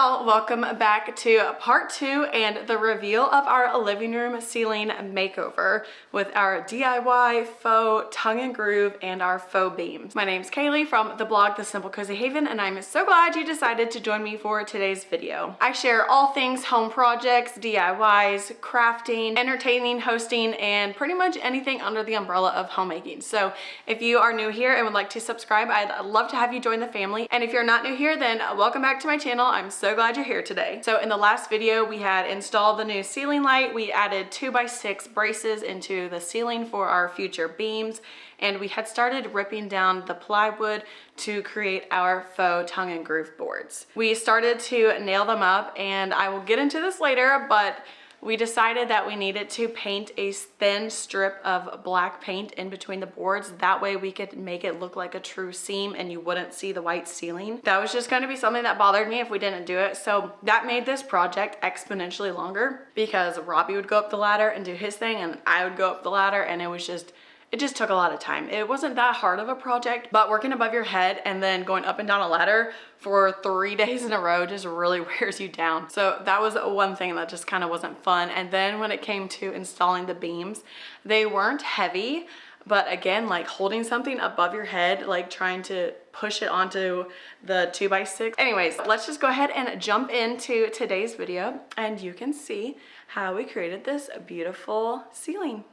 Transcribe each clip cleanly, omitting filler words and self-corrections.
y'all, welcome back to part 2 and the reveal of our living room ceiling makeover with our DIY faux tongue and groove and our faux beams. My name's Kaylee from the blog The Simple Cozy Haven, and I'm so glad you decided to join me for today's video. I share all things home projects, DIYs, crafting, entertaining, hosting, and pretty much anything under the umbrella of homemaking. So if you are new here and would like to subscribe, I'd love to have you join the family. And if you're not new here, then welcome back to my channel. I'm so glad you're here today. So in the last video, we had installed the new ceiling light. We added 2x6 braces into the ceiling for our future beams. And we had started ripping down the plywood to create our faux tongue and groove boards. We started to nail them up, and I will get into this later, but we decided that we needed to paint a thin strip of black paint in between the boards. That way we could make it look like a true seam and you wouldn't see the white ceiling. That was just going to be something that bothered me if we didn't do it. So that made this project exponentially longer because Robbie would go up the ladder and do his thing and I would go up the ladder, and it just took a lot of time. It wasn't that hard of a project, but working above your head and then going up and down a ladder for 3 days in a row just really wears you down. So that was one thing that just kind of wasn't fun. And then when it came to installing the beams, they weren't heavy, but again, like holding something above your head, like trying to push it onto the 2x6. Anyways, let's just go ahead and jump into today's video and you can see how we created this beautiful ceiling.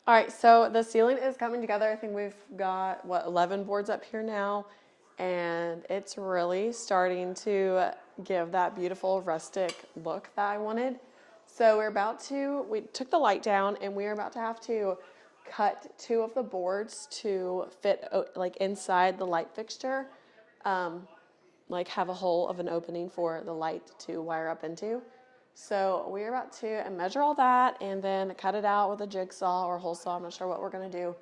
All right, so the ceiling is coming together. I think we've got, 11 boards up here now, and it's really starting to give that beautiful rustic look that I wanted. So we took the light down, and we're about to have to cut 2 of the boards to fit like inside the light fixture, like have a hole of an opening for the light to wire up into. So we're about to measure all that and then cut it out with a jigsaw or hole saw. I'm not sure what we're going to do.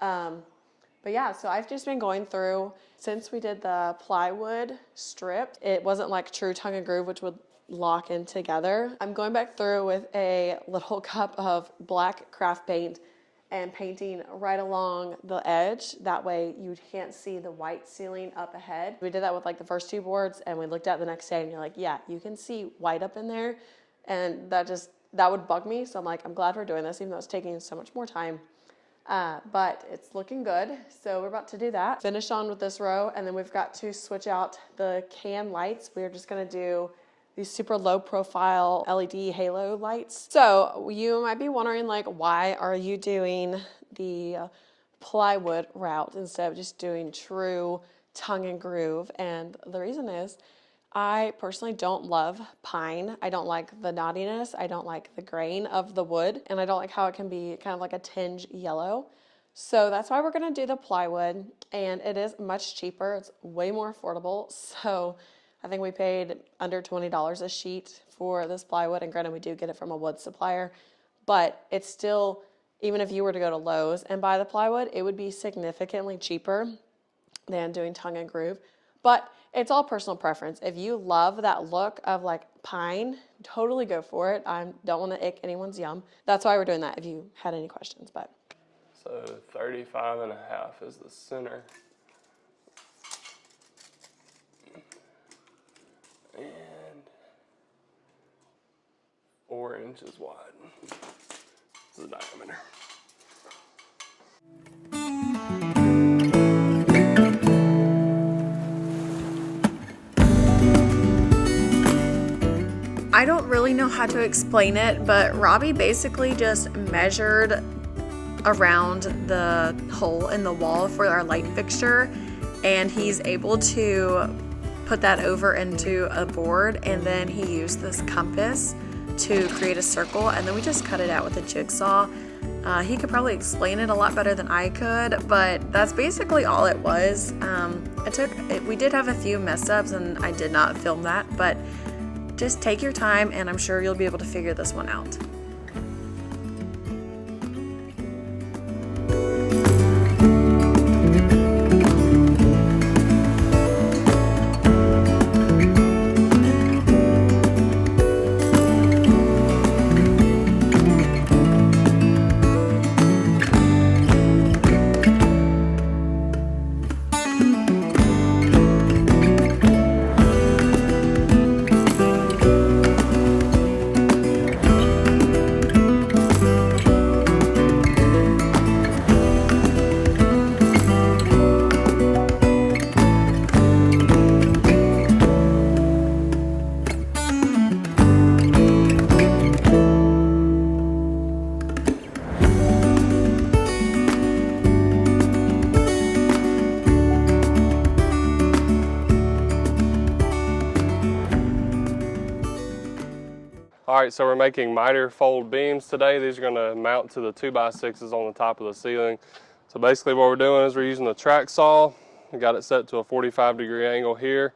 But yeah, so I've just been going through, since we did the plywood strip, it wasn't like true tongue and groove, which would lock in together. I'm going back through with a little cup of black craft paint and painting right along the edge. That way you can't see the white ceiling up ahead. We did that with like the first 2 boards, and we looked at it the next day and you're like, yeah, you can see white up in there. And that would bug me. So I'm like, I'm glad we're doing this, even though it's taking so much more time. But it's looking good. So we're about to do that. Finish on with this row, and then we've got to switch out the can lights. We're just gonna do these super low profile LED halo lights. So you might be wondering, like, why are you doing the plywood route instead of just doing true tongue and groove? And the reason is, I personally don't love pine. I don't like the knottiness. I don't like the grain of the wood, and I don't like how it can be kind of like a tinge yellow. So that's why we're gonna do the plywood, and it is much cheaper. It's way more affordable. So I think we paid under $20 a sheet for this plywood, and granted we do get it from a wood supplier, but it's still, even if you were to go to Lowe's and buy the plywood, it would be significantly cheaper than doing tongue and groove. But it's all personal preference. If you love that look of like pine, totally go for it. I don't want to ick anyone's yum. That's why we're doing that, if you had any questions. But so 35.5 is the center. And 4 inches wide. This is the diameter. I don't really know how to explain it, but Robbie basically just measured around the hole in the wall for our light fixture, and he's able to put that over into a board, and then he used this compass to create a circle, and then we just cut it out with a jigsaw. He could probably explain it a lot better than I could, but that's basically all it was. We did have a few mess ups and I did not film that, but just take your time and I'm sure you'll be able to figure this one out. All right, so we're making miter fold beams today. These are gonna mount to the 2x6s on the top of the ceiling. So basically what we're doing is we're using the track saw. We got it set to a 45-degree angle here.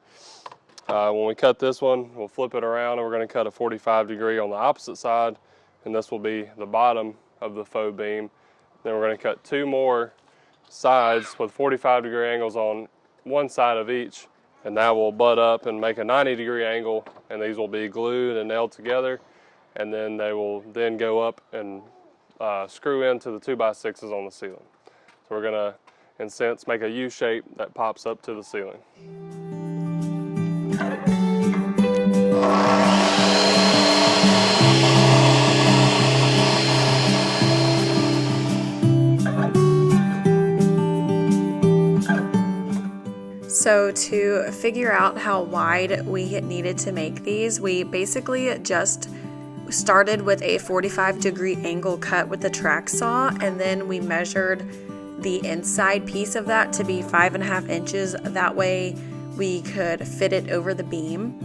When we cut this one, we'll flip it around and we're gonna cut a 45-degree on the opposite side, and this will be the bottom of the faux beam. Then we're gonna cut 2 more sides with 45-degree angles on one side of each, and that will butt up and make a 90-degree angle, and these will be glued and nailed together, and then they will then go up and screw into the 2x6s on the ceiling. So we're gonna, in a sense, make a U shape that pops up to the ceiling. So to figure out how wide we needed to make these, we basically just started with a 45-degree angle cut with the track saw, and then we measured the inside piece of that to be 5.5 inches. That way we could fit it over the beam.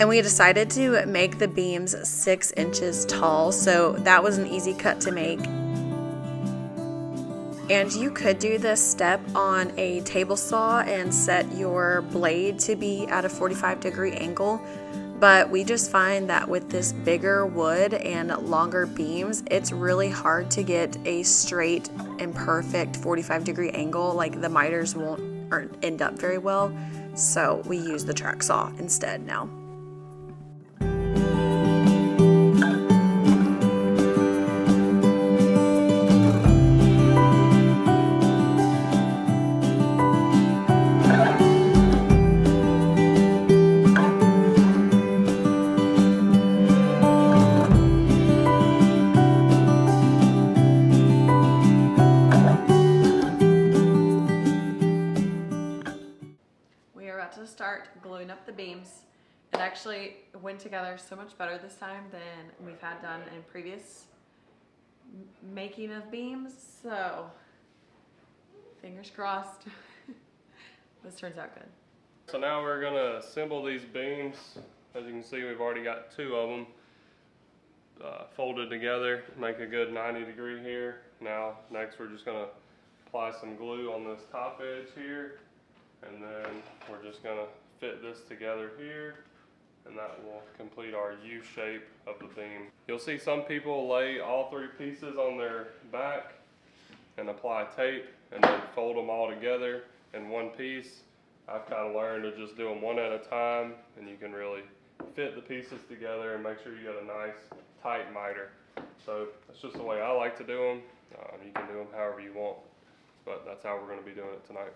And we decided to make the beams 6 inches tall, so that was an easy cut to make. And you could do this step on a table saw and set your blade to be at a 45-degree angle, but we just find that with this bigger wood and longer beams, it's really hard to get a straight and perfect 45-degree angle. Like, the miters won't end up very well, so we use the track saw instead now. To start gluing up the beams. It actually went together so much better this time than we've had done in previous making of beams, so fingers crossed. This turns out good. So now we're gonna assemble these beams. As you can see, we've already got 2 of them folded together, make a good 90-degree here. Now next we're just gonna apply some glue on this top edge here, and then we're just gonna fit this together here, and that will complete our U shape of the beam. You'll see some people lay all 3 pieces on their back and apply tape and then fold them all together in one piece. I've kind of learned to just do them one at a time, and you can really fit the pieces together and make sure you get a nice tight miter. So that's just the way I like to do them. You can do them however you want, but that's how we're going to be doing it tonight.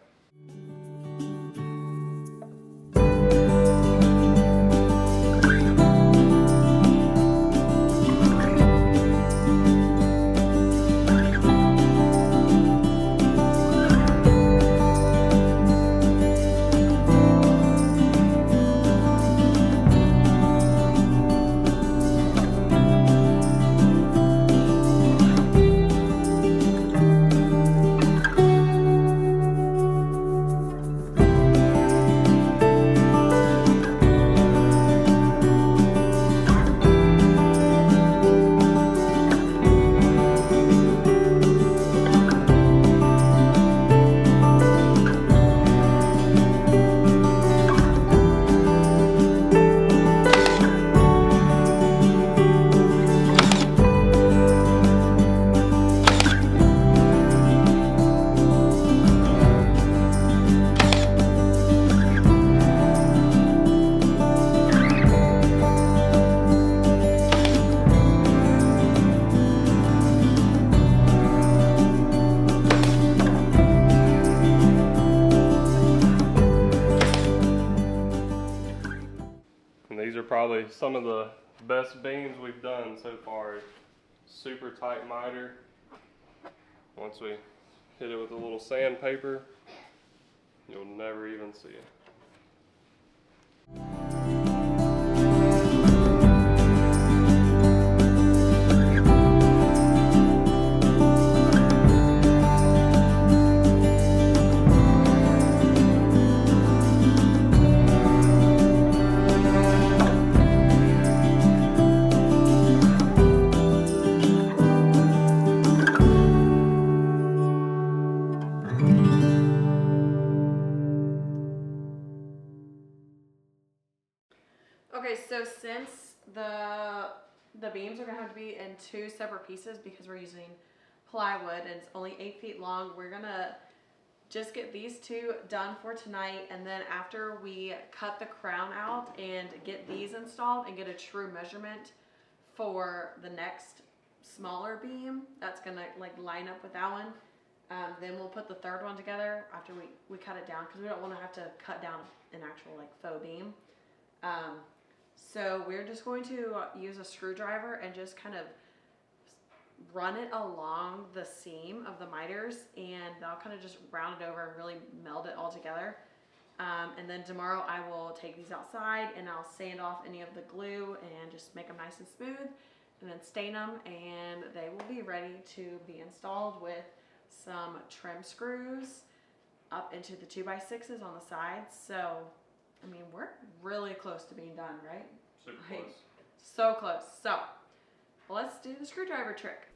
these are probably some of the best beams we've done so far. Super tight miter. Once we hit it with a little sandpaper, you'll never even see it. Okay, so since the beams are gonna have to be in 2 separate pieces because we're using plywood and it's only 8 feet long, we're gonna just get these 2 done for tonight, and then after we cut the crown out and get these installed and get a true measurement for the next smaller beam that's gonna like line up with that one, then we'll put the 3rd one together after we cut it down, because we don't want to have to cut down an actual like faux beam. So we're just going to use a screwdriver and just kind of run it along the seam of the miters, and I'll kind of just round it over and really meld it all together. And then tomorrow I will take these outside and I'll sand off any of the glue and just make them nice and smooth, and then stain them, and they will be ready to be installed with some trim screws up into the 2x6s on the sides. So, I mean, we're really close to being done, right? Super close. So close. So, let's do the screwdriver trick.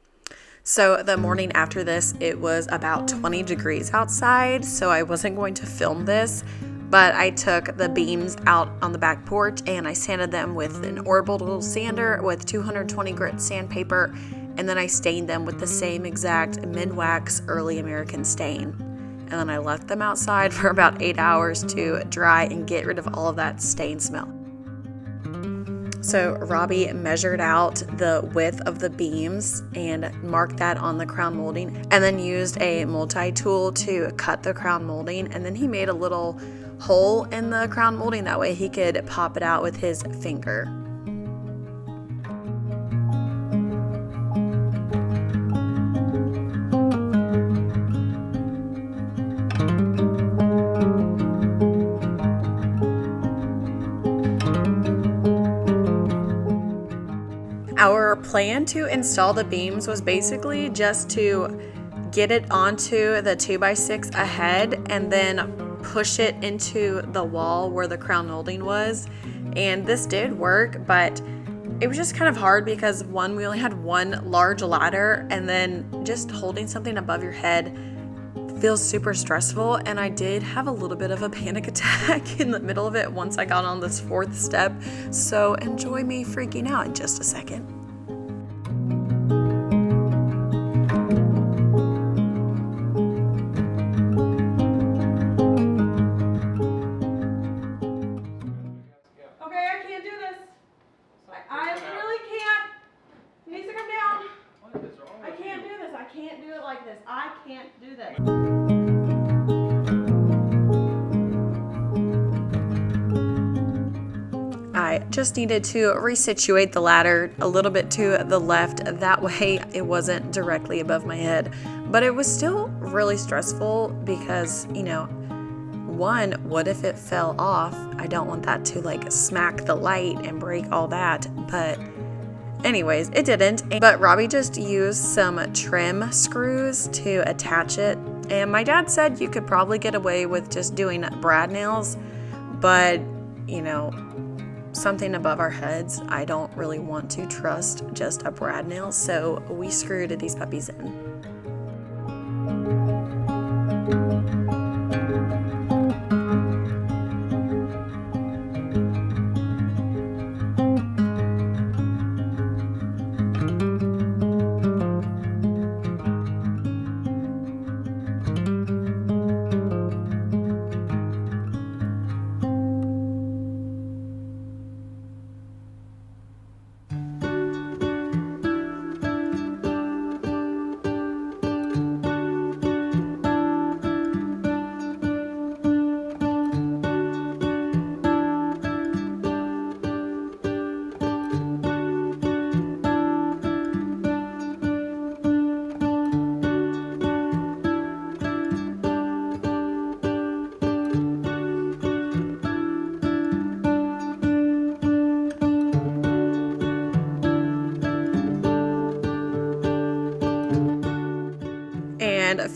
So the morning after this, it was about 20 degrees outside, so I wasn't going to film this, but I took the beams out on the back porch and I sanded them with an orbital sander with 220 grit sandpaper, and then I stained them with the same exact mid-wax early American stain. And then I left them outside for about 8 hours to dry and get rid of all of that stain smell. So Robbie measured out the width of the beams and marked that on the crown molding, and then used a multi-tool to cut the crown molding, and then he made a little hole in the crown molding, that way he could pop it out with his finger. Our plan to install the beams was basically just to get it onto the 2x6 ahead and then push it into the wall where the crown molding was. And this did work, but it was just kind of hard because one, we only had one large ladder, and then just holding something above your head feels super stressful. And I did have a little bit of a panic attack in the middle of it once I got on this 4th step. So enjoy me freaking out in just a second. I can't do this. I just needed to resituate the ladder a little bit to the left, that way it wasn't directly above my head. But it was still really stressful because, you know, one, what if it fell off? I don't want that to like smack the light and break all that, but anyways, it didn't. But Robbie just used some trim screws to attach it. And my dad said you could probably get away with just doing brad nails, but, you know, something above our heads, I don't really want to trust just a brad nail. So we screwed these puppies in.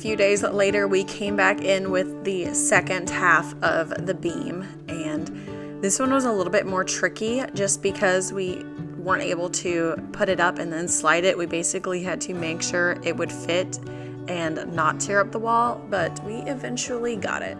few days later, we came back in with the second half of the beam, and this one was a little bit more tricky just because we weren't able to put it up and then slide it. We basically had to make sure it would fit and not tear up the wall, but we eventually got it.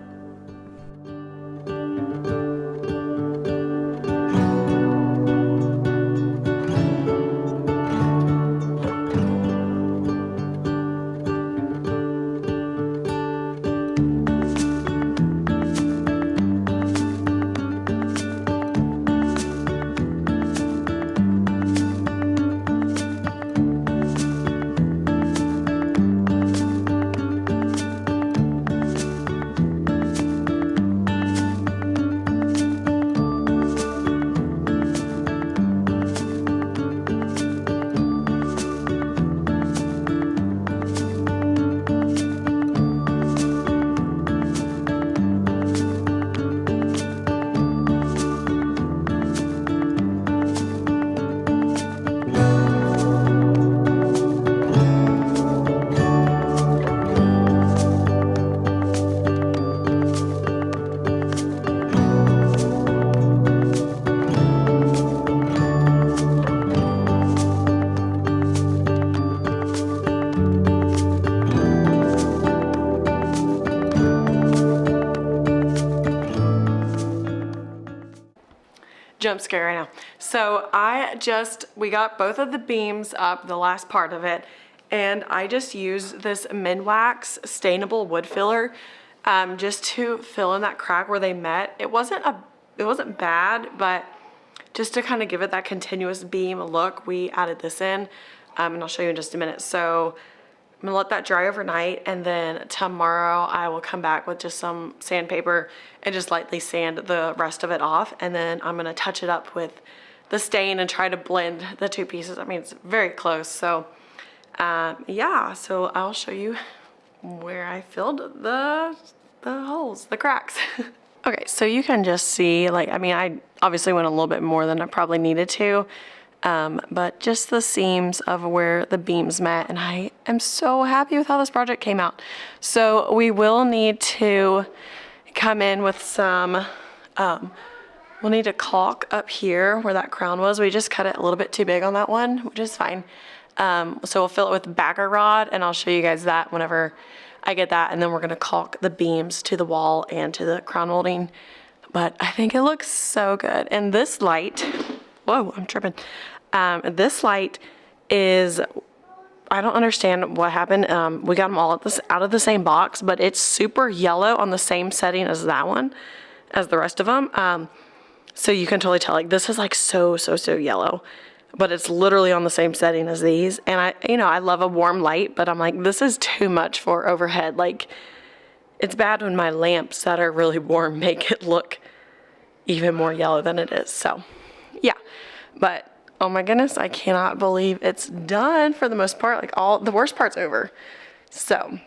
Jump scare right now. So we got both of the beams up, the last part of it, and I just used this Minwax stainable wood filler just to fill in that crack where they met. It wasn't bad, but just to kind of give it that continuous beam look, we added this in, and I'll show you in just a minute. So I'm gonna let that dry overnight, and then tomorrow I will come back with just some sandpaper and just lightly sand the rest of it off, and then I'm gonna touch it up with the stain and try to blend the two pieces. I mean, it's very close. So yeah, so I'll show you where I filled the holes, the cracks. Okay, so you can just see, like, I mean, I obviously went a little bit more than I probably needed to, but just the seams of where the beams met, and I am so happy with how this project came out. So we will need to come in with some, we'll need to caulk up here where that crown was. We just cut it a little bit too big on that one, which is fine. So we'll fill it with backer rod, and I'll show you guys that whenever I get that, and then we're gonna caulk the beams to the wall and to the crown molding. But I think it looks so good. And this light, whoa, I'm tripping. This light is, I don't understand what happened. We got them all out of the same box, but it's super yellow on the same setting as that one, as the rest of them. So you can totally tell, like, this is like so yellow, but it's literally on the same setting as these. And I love a warm light, but I'm like, this is too much for overhead. Like, it's bad when my lamps that are really warm make it look even more yellow than it is. So yeah, but oh my goodness, I cannot believe it's done for the most part. Like, all the worst part's over. So,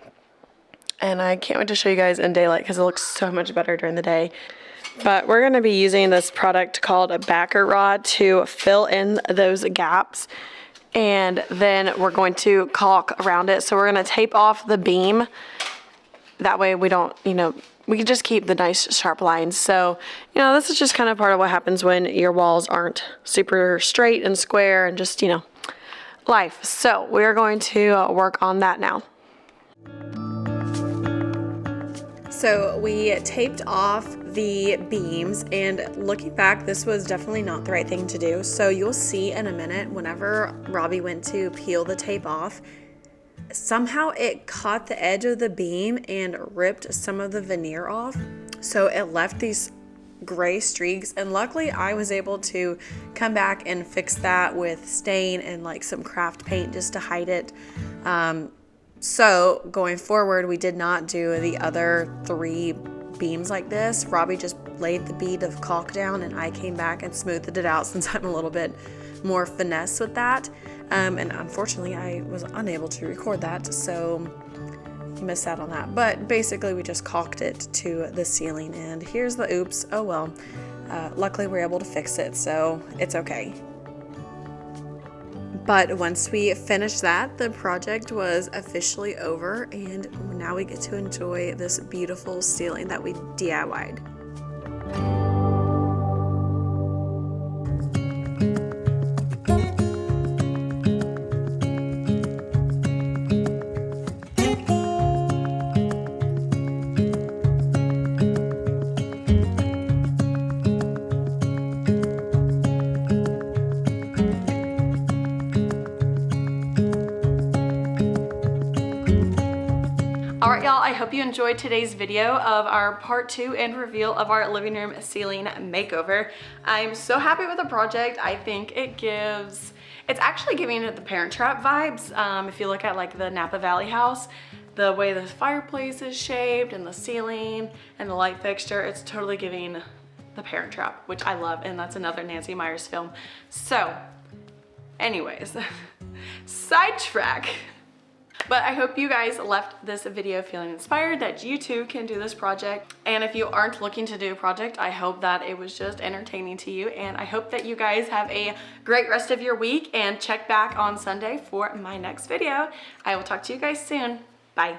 and I can't wait to show you guys in daylight because it looks so much better during the day. But we're going to be using this product called a backer rod to fill in those gaps, and then we're going to caulk around it. So we're going to tape off the beam. That way we don't, we can just keep the nice sharp lines. So, this is just kind of part of what happens when your walls aren't super straight and square and just, life. So we're going to work on that now. So we taped off the beams, and looking back, this was definitely not the right thing to do. So you'll see in a minute, whenever Robbie went to peel the tape off, somehow it caught the edge of the beam and ripped some of the veneer off. So it left these gray streaks, and luckily I was able to come back and fix that with stain and like some craft paint just to hide it. So going forward, we did not do the other 3 beams like this. Robbie just laid the bead of caulk down, and I came back and smoothed it out since I'm a little bit more finesse with that. And unfortunately, I was unable to record that, so you missed out on that. But basically, we just caulked it to the ceiling, and here's the oops. Oh well. Luckily, we're able to fix it, so it's okay. But once we finished that, the project was officially over, and now we get to enjoy this beautiful ceiling that we DIY'd. Alright y'all, I hope you enjoyed today's video of our part 2 and reveal of our living room ceiling makeover. I'm so happy with the project. I think it's actually giving it the Parent Trap vibes. If you look at like the Napa Valley house, the way the fireplace is shaped and the ceiling and the light fixture, it's totally giving the Parent Trap, which I love, and that's another Nancy Meyers film. So, anyways, sidetrack. But I hope you guys left this video feeling inspired that you too can do this project. And if you aren't looking to do a project, I hope that it was just entertaining to you. And I hope that you guys have a great rest of your week and check back on Sunday for my next video. I will talk to you guys soon. Bye.